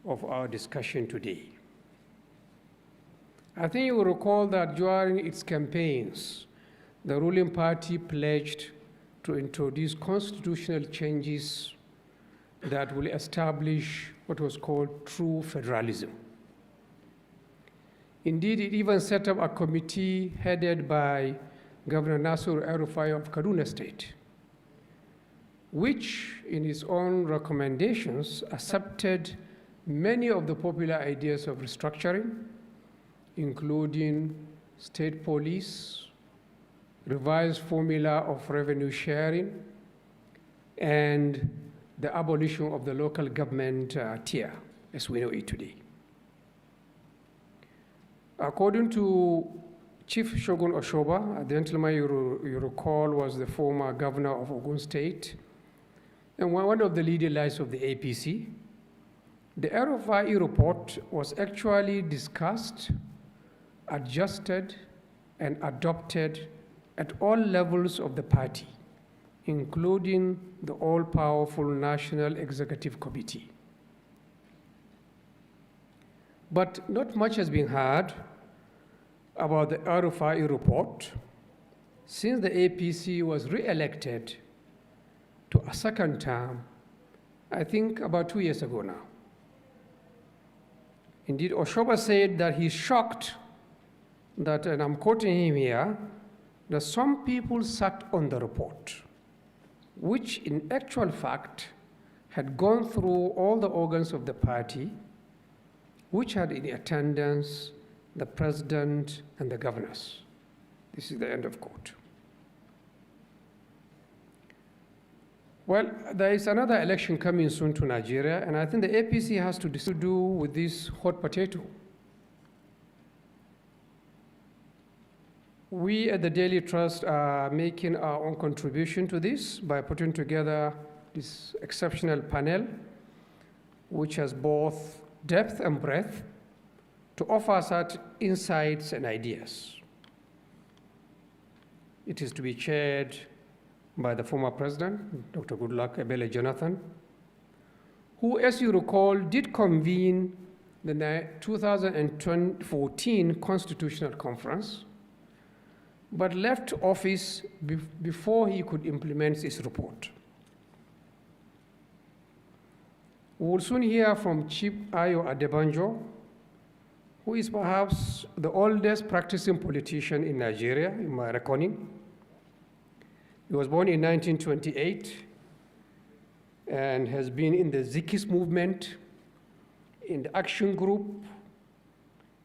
of our discussion today. I think you will recall that during its campaigns, the ruling party pledged to introduce constitutional changes that will establish what was called true federalism. Indeed, it even set up a committee headed by Governor Nasir El-Rufai of Kaduna State, which in its own recommendations accepted many of the popular ideas of restructuring, including state police, revised formula of revenue sharing, and the abolition of the local government tier, as we know it today. According to Chief Shogun Oshoba, the gentleman you recall was the former governor of Ogun State, and one of the leading lights of the APC, the El-Rufai report was actually discussed, adjusted, and adopted at all levels of the party, including the all-powerful National Executive Committee. But not much has been heard about the El-Rufai report since the APC was re-elected to a second term, I think about 2 years ago now. Indeed, Oshoba said that he's shocked that, and I'm quoting him here, that some people sat on the report, which in actual fact had gone through all the organs of the party, which had in attendance the president and the governors. This is the end of quote. Well, there is another election coming soon to Nigeria, and I think the APC has to do with this hot potato. We at the Daily Trust are making our own contribution to this by putting together this exceptional panel, which has both depth and breadth to offer such insights and ideas. It is to be chaired by the former president, Dr. Goodluck Ebele Jonathan, who, as you recall, did convene the 2014 Constitutional Conference, but left office before he could implement his report. We will soon hear from Chief Ayo Adebanjo, who is perhaps the oldest practicing politician in Nigeria, in my reckoning. He was born in 1928 and has been in the Zikis movement, in the Action Group,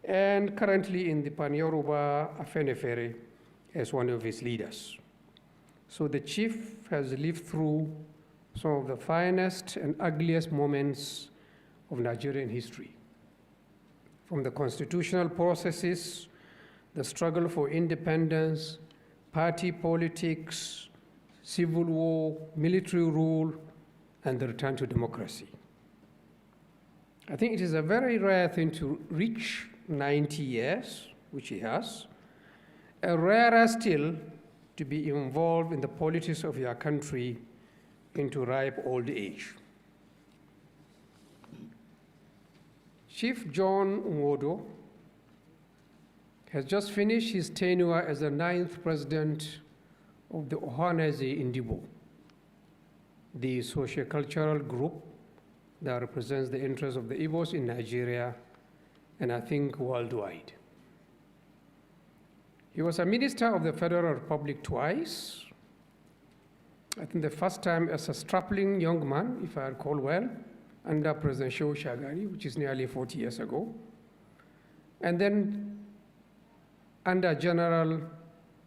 and currently in the Pan-Yoruba Afenifere as one of his leaders. So the chief has lived through some of the finest and ugliest moments of Nigerian history. From the constitutional processes, the struggle for independence, party politics, civil war, military rule, and the return to democracy. I think it is a very rare thing to reach 90 years, which he has, and rarer still to be involved in the politics of your country into ripe old age. Chief John Nwodo has just finished his tenure as the 9th president of the Ohanaeze Ndigbo, the sociocultural group that represents the interests of the Igbos in Nigeria and I think worldwide. He was a minister of the Federal Republic twice. I think the first time as a strapling young man, if I recall well, under President Shehu Shagari, which is nearly 40 years ago. And then under General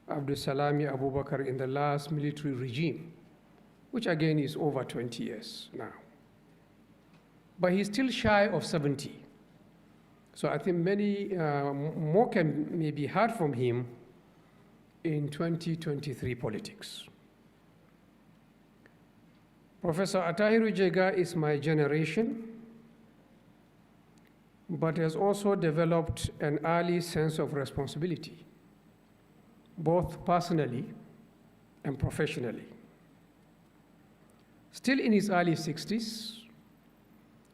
Abdulsalami Abubakar in the last military regime, which again is over 20 years now. But he's still shy of 70. So I think many more can maybe heard from him in 2023 politics. Professor Atahiru Jega is my generation, but has also developed an early sense of responsibility, both personally and professionally. Still in his early 60s,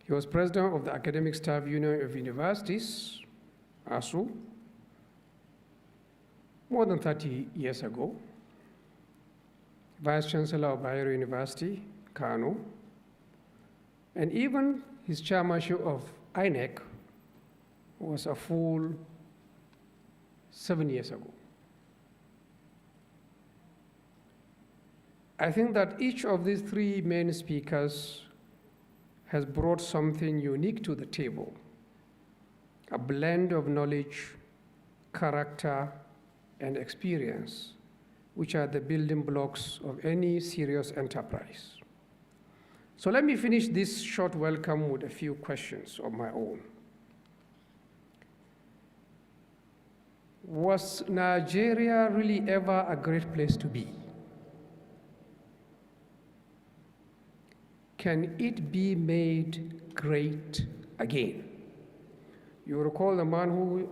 he He was president of the Academic Staff Union of Universities, ASU, more than 30 years ago. Vice Chancellor of Bayero University, Kano, and even his chairmanship of INEC was a full 7 years ago. I think that each of these three main speakers has brought something unique to the table, a blend of knowledge, character, and experience, which are the building blocks of any serious enterprise. So let me finish this short welcome with a few questions of my own. Was Nigeria really ever a great place to be? Can it be made great again? You recall the man who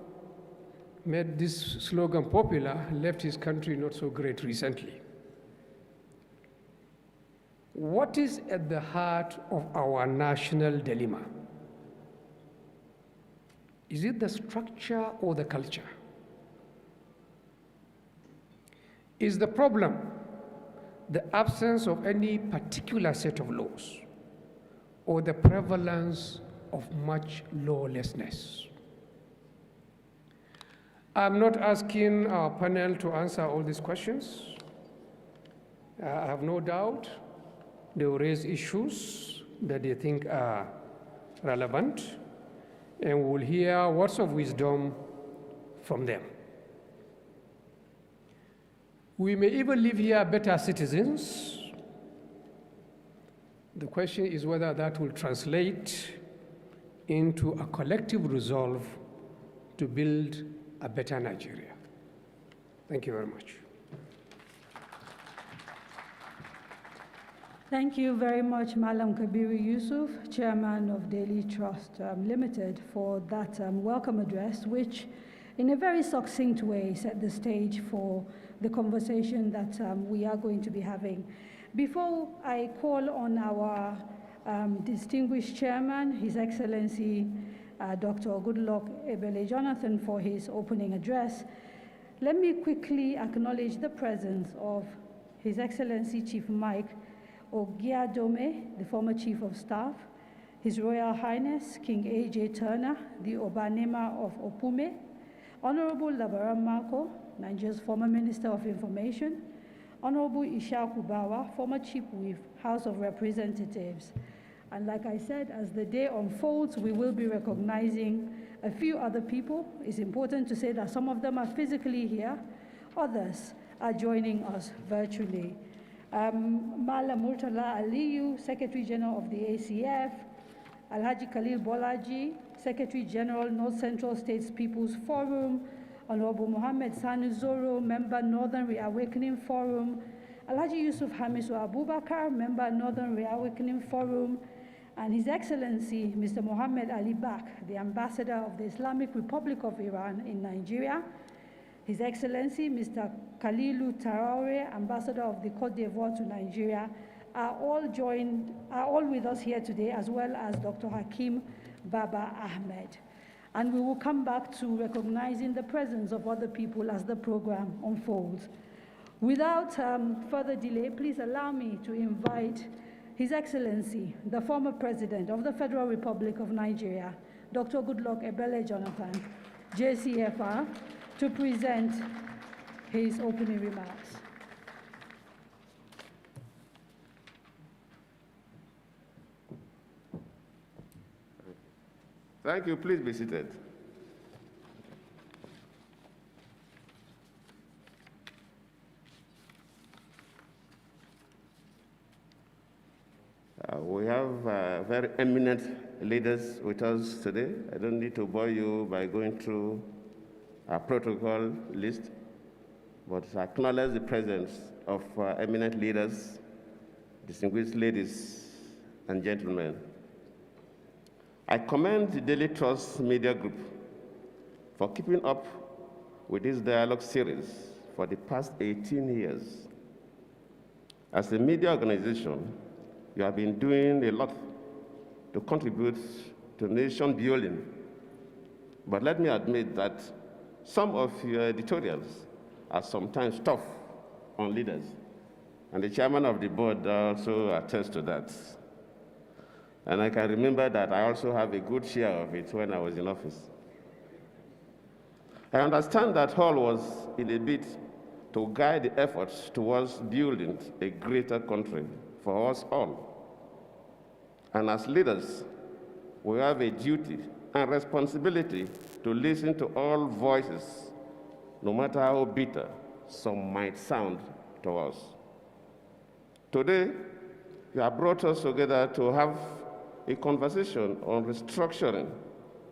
made this slogan popular left his country not so great recently. What is at the heart of our national dilemma? Is it the structure or the culture? Is the problem the absence of any particular set of laws or the prevalence of much lawlessness? I'm not asking our panel to answer all these questions. I have no doubt they will raise issues that they think are relevant, and we'll hear words of wisdom from them. We may even live here better citizens. The question is whether that will translate into a collective resolve to build a better Nigeria. Thank you very much. Thank you very much, Malam Kabiru Yusuf, Chairman of Daily Trust Limited, for that welcome address, which in a very succinct way set the stage for the conversation that we are going to be having. Before I call on our distinguished chairman, His Excellency Dr. Goodluck Ebele Jonathan, for his opening address, let me quickly acknowledge the presence of His Excellency Chief Mike Ogiadome, the former Chief of Staff, His Royal Highness King A.J. Turner, the Obanema of Opume, Honorable Labaran Marco, Nigeria's former Minister of Information, Honorable Ishaku Bawa, former Chief Whip, House of Representatives. And like I said, as the day unfolds, we will be recognizing a few other people. It's important to say that some of them are physically here, others are joining us virtually. Mala Murtala Aliyu, Secretary General of the ACF, Alhaji Khalil Bolaji, Secretary General, North Central States People's Forum, Honorable Mohammed Sani Zoro, Member, Northern Reawakening Forum, Alhaji Yusuf Hamisu Abubakar, Member, Northern Reawakening Forum, and His Excellency, Mr. Mohammed Ali Bak, the Ambassador of the Islamic Republic of Iran in Nigeria, His Excellency, Mr. Kalilu Traore, Ambassador of the Côte d'Ivoire to Nigeria, are all with us here today, as well as Dr. Hakim Baba Ahmed. And we will come back to recognizing the presence of other people as the program unfolds. Without further delay, please allow me to invite His Excellency, the former President of the Federal Republic of Nigeria, Dr. Goodluck Ebele Jonathan, JCFR, to present his opening remarks. Thank you. Please be seated. We have very eminent leaders with us today. I don't need to bore you by going through our protocol list, but I acknowledge the presence of eminent leaders, distinguished ladies and gentlemen. I commend the Daily Trust Media Group for keeping up with this dialogue series for the past 18 years. As a media organization, you have been doing a lot to contribute to nation building. But let me admit that some of your editorials are sometimes tough on leaders. And the chairman of the board also attests to that. And I can remember that I also have a good share of it when I was in office. I understand that Hall was in a bid to guide the efforts towards building a greater country for us all. And as leaders, we have a duty and responsibility to listen to all voices, no matter how bitter some might sound to us. Today, you have brought us together to have a conversation on restructuring,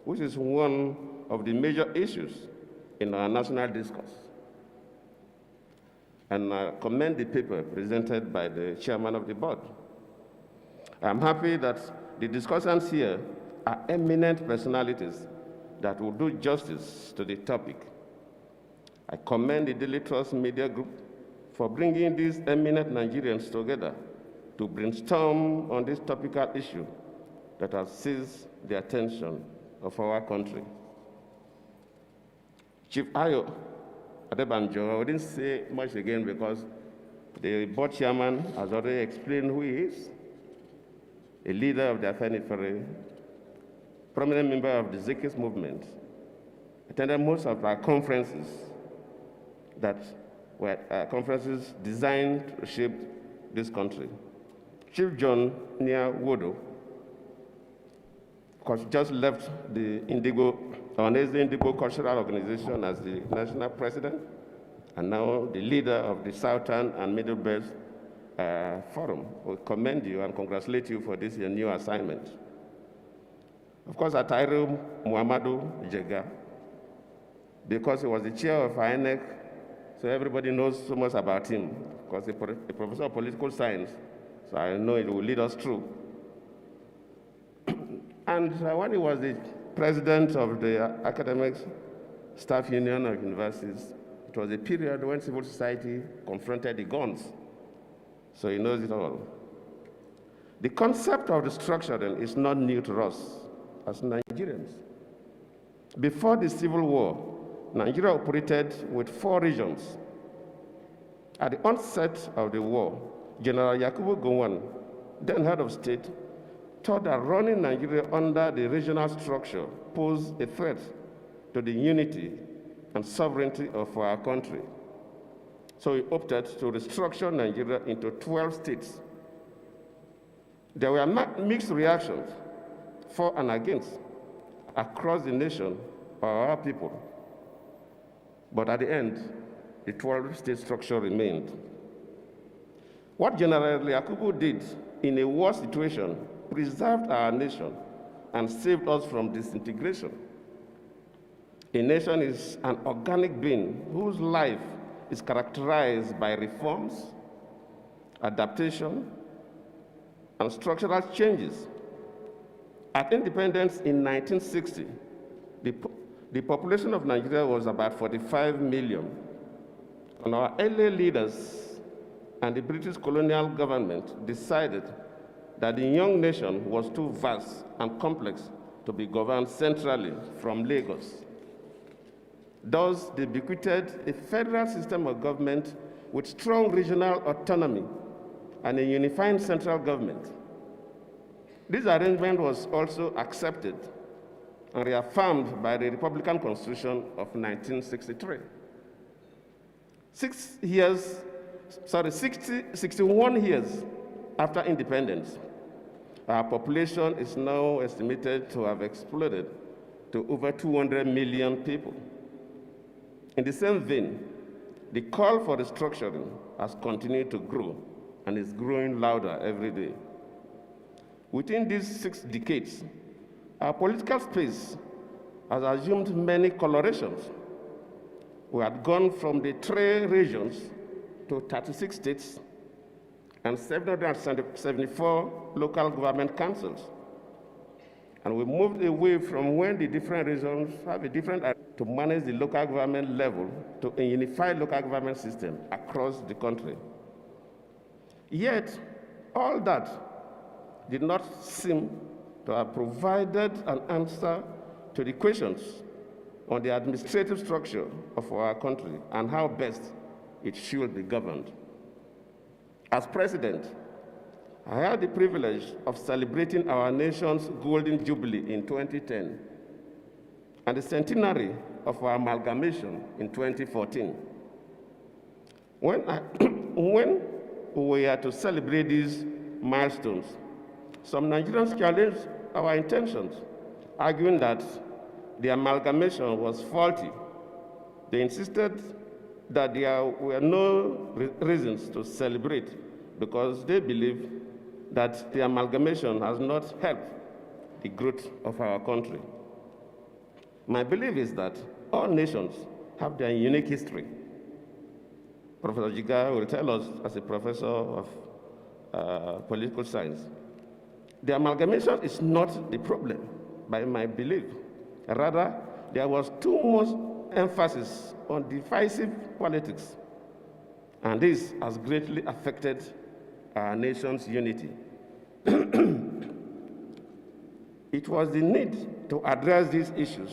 which is one of the major issues in our national discourse. And I commend the paper presented by the chairman of the board. I'm happy that the discussants here are eminent personalities that will do justice to the topic. I commend the Daily Trust Media Group for bringing these eminent Nigerians together to brainstorm on this topical issue that has seized the attention of our country. Chief Ayo Adebanjo, I didn't say much again because the board chairman has already explained who he is. A leader of the Afenifere, prominent member of the Zekis movement, attended most of our conferences that were conferences designed to shape this country. Chief John Nia Wodo, of course, just left the Indigo Cultural Organization as the national president, and now the leader of the Southern and Middle Belt Forum. We commend you and congratulate you for this your new assignment. Of course, Atairu Muhammadu Jega, because he was the chair of INEC, so everybody knows so much about him, because he's a professor of political science, so I know it will lead us through. And when he was the president of the Academic Staff Union of Universities, it was a period when civil society confronted the guns. So he knows it all. The concept of restructuring is not new to us as Nigerians. Before the Civil War, Nigeria operated with 4 regions. At the onset of the war, General Yakubu Gowon, then head of state, thought that running Nigeria under the regional structure posed a threat to the unity and sovereignty of our country. So he opted to restructure Nigeria into 12 states. There were mixed reactions, for and against, across the nation by our people. But at the end, the 12-state structure remained. What General Yakubu did in a war situation preserved our nation and saved us from disintegration. A nation is an organic being whose life is characterized by reforms, adaptation, and structural changes. At independence in 1960, the population of Nigeria was about 45 million. And our early leaders and the British colonial government decided that the young nation was too vast and complex to be governed centrally from Lagos. Thus, they bequeathed a federal system of government with strong regional autonomy and a unified central government. This arrangement was also accepted and reaffirmed by the Republican Constitution of 1963. 61 years after independence, our population is now estimated to have exploded to over 200 million people. In the same vein, the call for restructuring has continued to grow and is growing louder every day. Within these 6 decades, our political space has assumed many colorations. We had gone from the 3 regions to 36 states and 774 local government councils. And we moved away from when the different regions have a different to manage the local government level to a unified local government system across the country. Yet, all that did not seem to have provided an answer to the questions on the administrative structure of our country and how best it should be governed. As president, I had the privilege of celebrating our nation's Golden Jubilee in 2010 and the centenary of our amalgamation in 2014. When we are to celebrate these milestones, some Nigerians challenged our intentions, arguing that the amalgamation was faulty. They insisted that there were no reasons to celebrate because they believe that the amalgamation has not helped the growth of our country. My belief is that all nations have their unique history. Professor Jiga will tell us, as a professor of political science, the amalgamation is not the problem, by my belief. Rather, there was too much emphasis on divisive politics, and this has greatly affected our nation's unity. It was the need to address these issues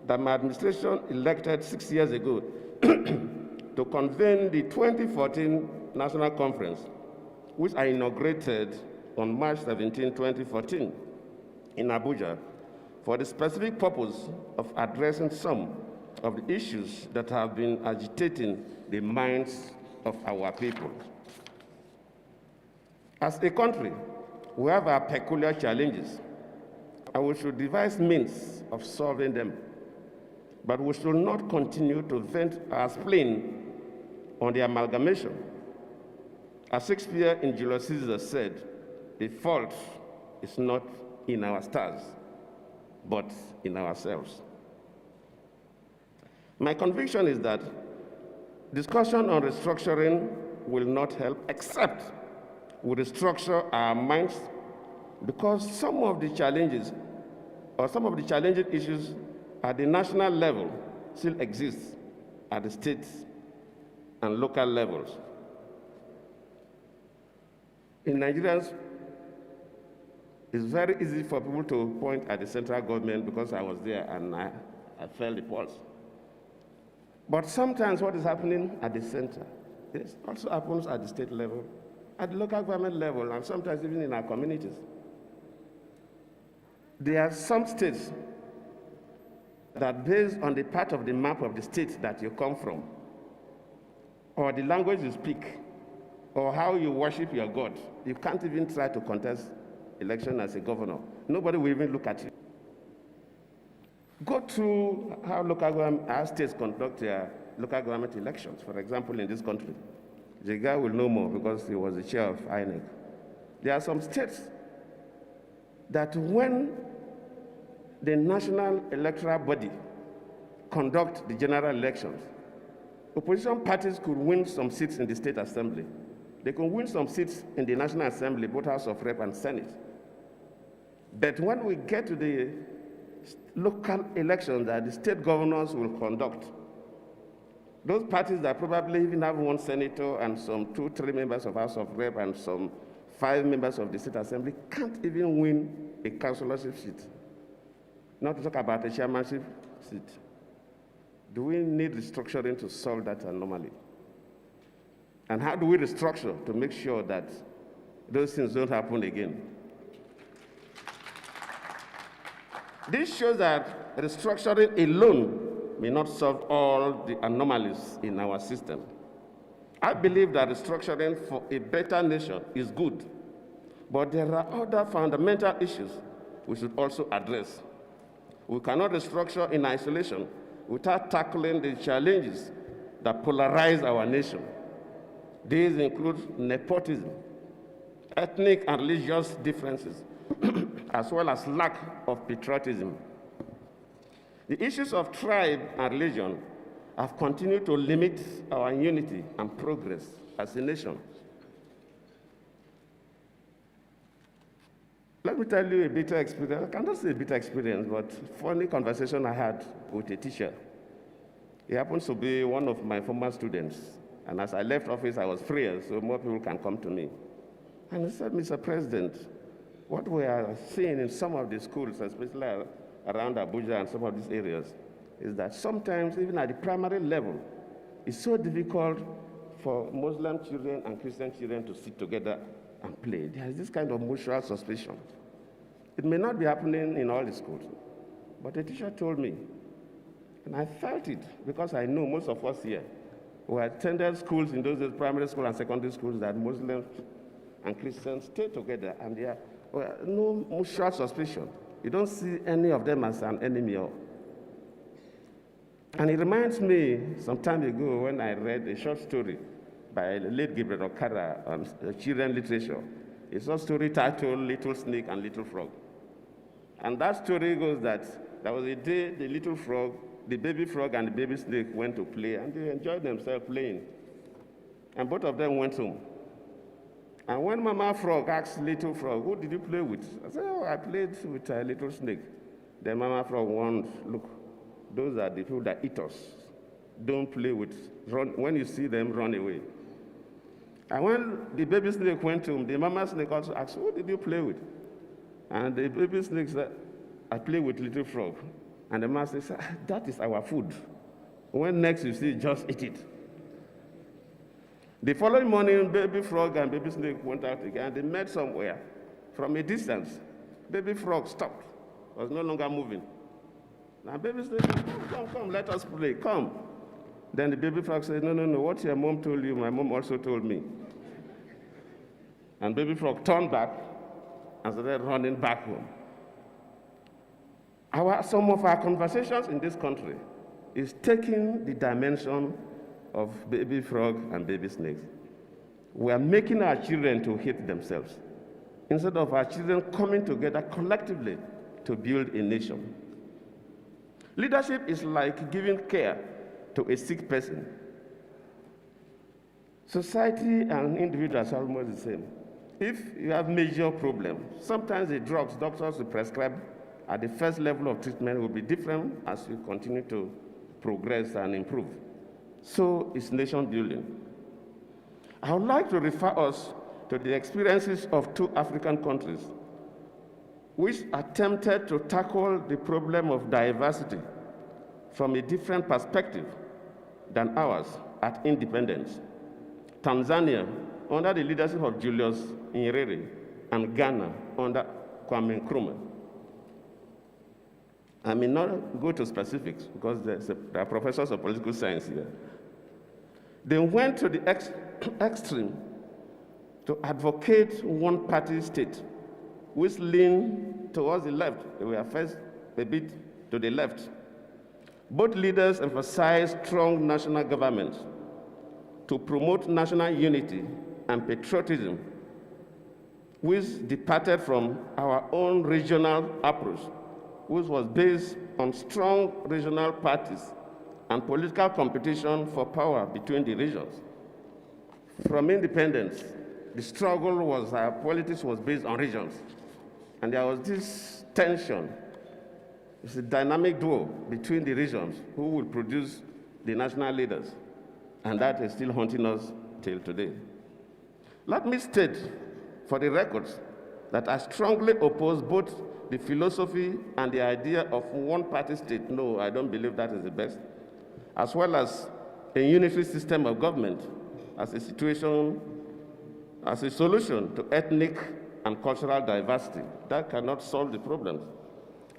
that my administration elected 6 years ago to convene the 2014 National Conference, which I inaugurated on March 17, 2014, in Abuja, for the specific purpose of addressing some of the issues that have been agitating the minds of our people. As a country, we have our peculiar challenges, and we should devise means of solving them. But we should not continue to vent our spleen on the amalgamation. As Shakespeare in Julius Caesar said, the fault is not in our stars, but in ourselves. My conviction is that discussion on restructuring will not help except we restructure our minds, because some of the challenges or some of the challenging issues at the national level still exist at the state and local levels. In Nigeria, it's very easy for people to point at the central government because I was there and I felt the pulse. But sometimes what is happening at the center, it also happens at the state level, at the local government level, and sometimes even in our communities. There are some states that, based on the part of the map of the state that you come from, or the language you speak, or how you worship your God, you can't even try to contest election as a governor. Nobody will even look at you. Go through how our states conduct their local government elections. For example, in this country, Jiga will know more because he was the chair of INEC. There are some states that when the national electoral body conduct the general elections, opposition parties could win some seats in the state assembly. They could win some seats in the National Assembly, both House of Rep and Senate. But when we get to the local elections that the state governors will conduct, those parties that probably even have one senator and some 2-3 members of House of Rep and some 5 members of the state assembly can't even win a councillorship seat. Not to talk about a chairmanship seat. Do we need restructuring to solve that anomaly? And how do we restructure to make sure that those things don't happen again? This shows that restructuring alone may not solve all the anomalies in our system. I believe that restructuring for a better nation is good, but there are other fundamental issues we should also address. We cannot restructure in isolation without tackling the challenges that polarize our nation. These include nepotism, ethnic and religious differences, as well as lack of patriotism. The issues of tribe and religion have continued to limit our unity and progress as a nation. Let me tell you a bitter experience. I cannot say a bitter experience, but funny conversation I had with a teacher. He happens to be one of my former students. And as I left office, I was freer, so more people can come to me. And he said, Mr. President, what we are seeing in some of the schools, especially around Abuja and some of these areas, is that sometimes, even at the primary level, it's so difficult for Muslim children and Christian children to sit together and play. There is this kind of mutual suspicion. It may not be happening in all the schools, but a teacher told me, and I felt it because I know most of us here who attended schools in those days, primary school and secondary schools, that Muslims and Christians stay together and there were no mutual suspicion. You don't see any of them as an enemy. And it reminds me some time ago when I read a short story by the late Gabriel Okara on children literature. It's a story titled Little Snake and Little Frog. And that story goes that there was a day the little frog, the baby frog and the baby snake went to play, and they enjoyed themselves playing. And both of them went home. And when Mama Frog asked Little Frog, who did you play with? I said, oh, I played with a little snake. Then Mama Frog warned, look, those are the people that eat us. Don't play with, run, when you see them, run away. And when the baby snake went home, the mama snake also asked, who did you play with? And the baby snake said, I play with Little Frog. And the mama snake said, that is our food. When next you see, just eat it. The following morning, baby frog and baby snake went out again. They met somewhere. From a distance, baby frog stopped, was no longer moving. Now baby snake said, come, let us play, come. Then the baby frog said, no, what your mom told you, my mom also told me. And baby frog turned back and started running back home. Some of our conversations in this country is taking the dimension of baby frog and baby snakes. We are making our children to hate themselves instead of our children coming together collectively to build a nation. Leadership is like giving care to a sick person. Society and individuals are almost the same. If you have major problems, sometimes the drugs doctors will prescribe at the first level of treatment will be different as you continue to progress and improve. So is nation building. I would like to refer us to the experiences of 2 African countries which attempted to tackle the problem of diversity from a different perspective than ours at independence. Tanzania, under the leadership of Julius Nyerere, and Ghana under Kwame Nkrumah. I may not go to specifics because there are professors of political science here. They went to the extreme to advocate one-party state, which leaned towards the left. They were first a bit to the left. Both leaders emphasized strong national governments to promote national unity and patriotism, which departed from our own regional approach, which was based on strong regional parties and political competition for power between the regions. From independence, the struggle was politics was based on regions. And there was this tension. It's a dynamic duo between the regions who will produce the national leaders. And that is still haunting us till today. Let me state for the records that I strongly oppose both the philosophy and the idea of one-party state. No, I don't believe that is the best. As well as a unitary system of government as a solution to ethnic and cultural diversity. That cannot solve the problems.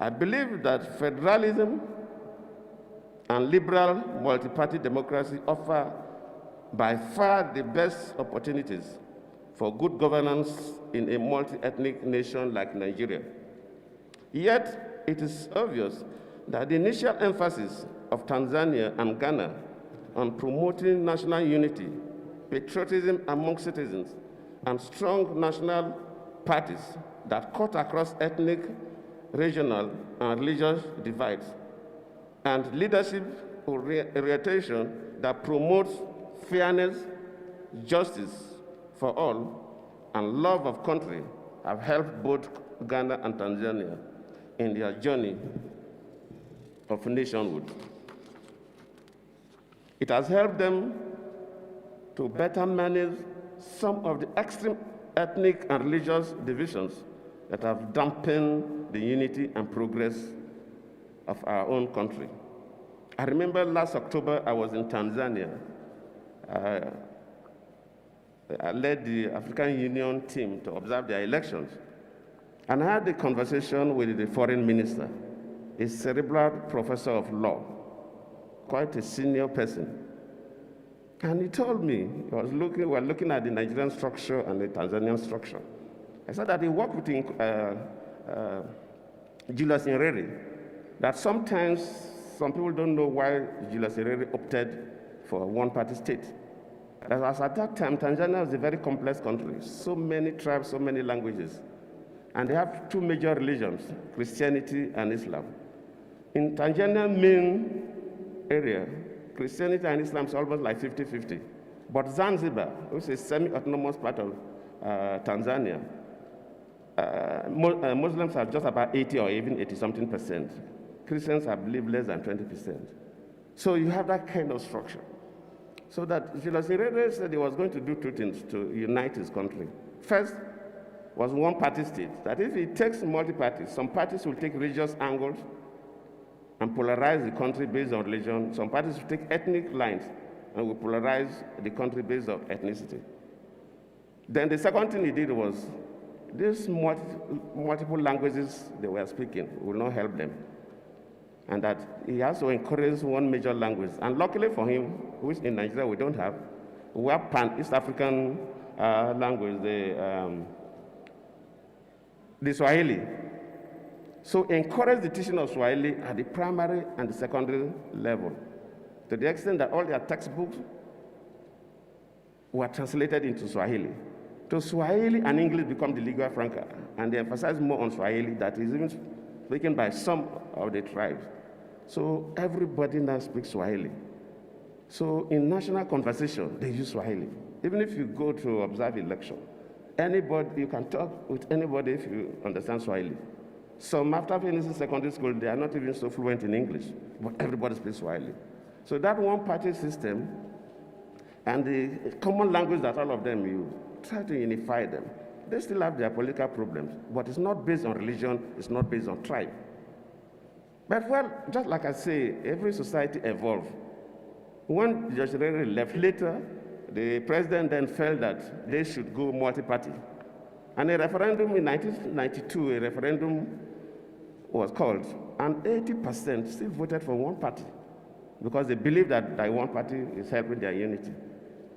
I believe that federalism and liberal multi-party democracy offer by far the best opportunities for good governance in a multi-ethnic nation like Nigeria. Yet, it is obvious that the initial emphasis of Tanzania and Ghana on promoting national unity, patriotism among citizens, and strong national parties that cut across ethnic, regional, and religious divides, and leadership orientation that promotes fairness, justice for all, and love of country have helped both Ghana and Tanzania in their journey of nationhood. It has helped them to better manage some of the extreme ethnic and religious divisions that have dampened the unity and progress of our own country. I remember last October, I was in Tanzania. I led the African Union team to observe their elections. And I had a conversation with the foreign minister, a cerebral professor of law, quite a senior person. And he told me, we were looking at the Nigerian structure and the Tanzanian structure. I said that he worked with Julius Nyerere, that sometimes some people don't know why Julius Nyerere opted for a one-party state. As at that time, Tanzania was a very complex country, so many tribes, so many languages. And they have two major religions, Christianity and Islam. In Tanzania main area, Christianity and Islam is almost like 50-50. But Zanzibar, which is a semi-autonomous part of Tanzania, Muslims are just about 80 or even 80-something%. Christians, I believe, less than 20%. So you have that kind of structure. So that Julius Nyerere said he was going to do two things to unite his country. First was one-party state, that if he takes multi-party, some parties will take religious angles and polarize the country based on religion. Some parties will take ethnic lines and will polarize the country based on ethnicity. Then the second thing he did was, these multiple languages they were speaking will not help them. And that he has to encourage one major language. And luckily for him, which in Nigeria we don't have, we have Pan-East African language, the Swahili. So encourage the teaching of Swahili at the primary and the secondary level, to the extent that all their textbooks were translated into Swahili. So Swahili and English become the lingua franca, and they emphasize more on Swahili that is even spoken by some of the tribes. So everybody now speaks Swahili. So in national conversation, they use Swahili. Even if you go to observe election, anybody, you can talk with anybody if you understand Swahili. Some after finishing secondary school, they are not even so fluent in English, but everybody speaks Swahili. So that one-party system and the common language that all of them use, try to unify them. They still have their political problems, but it's not based on religion, it's not based on tribe. But well, just like I say, every society evolves. When Julius Nyerere left later, the president then felt that they should go multi-party. And a referendum in 1992, a referendum was called, and 80% still voted for one party because they believe that one party is helping their unity.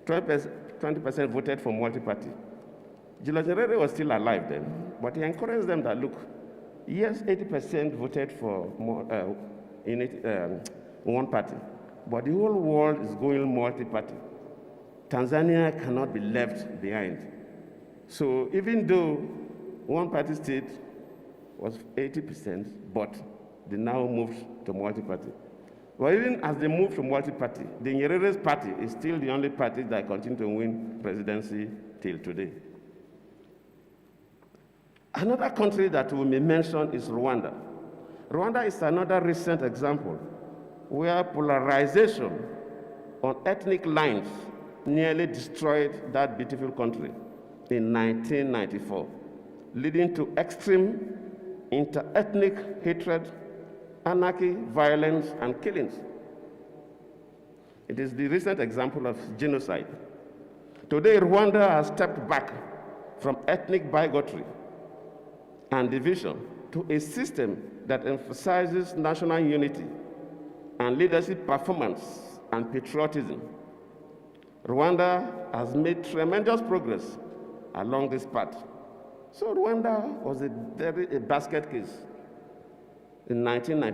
20% voted for multi-party. Julius Nyerere was still alive then, but he encouraged them that, look, yes, 80% voted for one party, but the whole world is going multi-party. Tanzania cannot be left behind. So even though one-party state was 80%, but they now moved to multi-party. But even as they moved to multi-party, the Nyerere's party is still the only party that continues to win presidency till today. Another country that we may mention is Rwanda. Rwanda is another recent example where polarization on ethnic lines nearly destroyed that beautiful country in 1994, leading to extreme inter-ethnic hatred, anarchy, violence, and killings. It is the recent example of genocide. Today, Rwanda has stepped back from ethnic bigotry and division to a system that emphasizes national unity and leadership performance and patriotism. Rwanda has made tremendous progress along this path. So Rwanda was a basket case in 1990.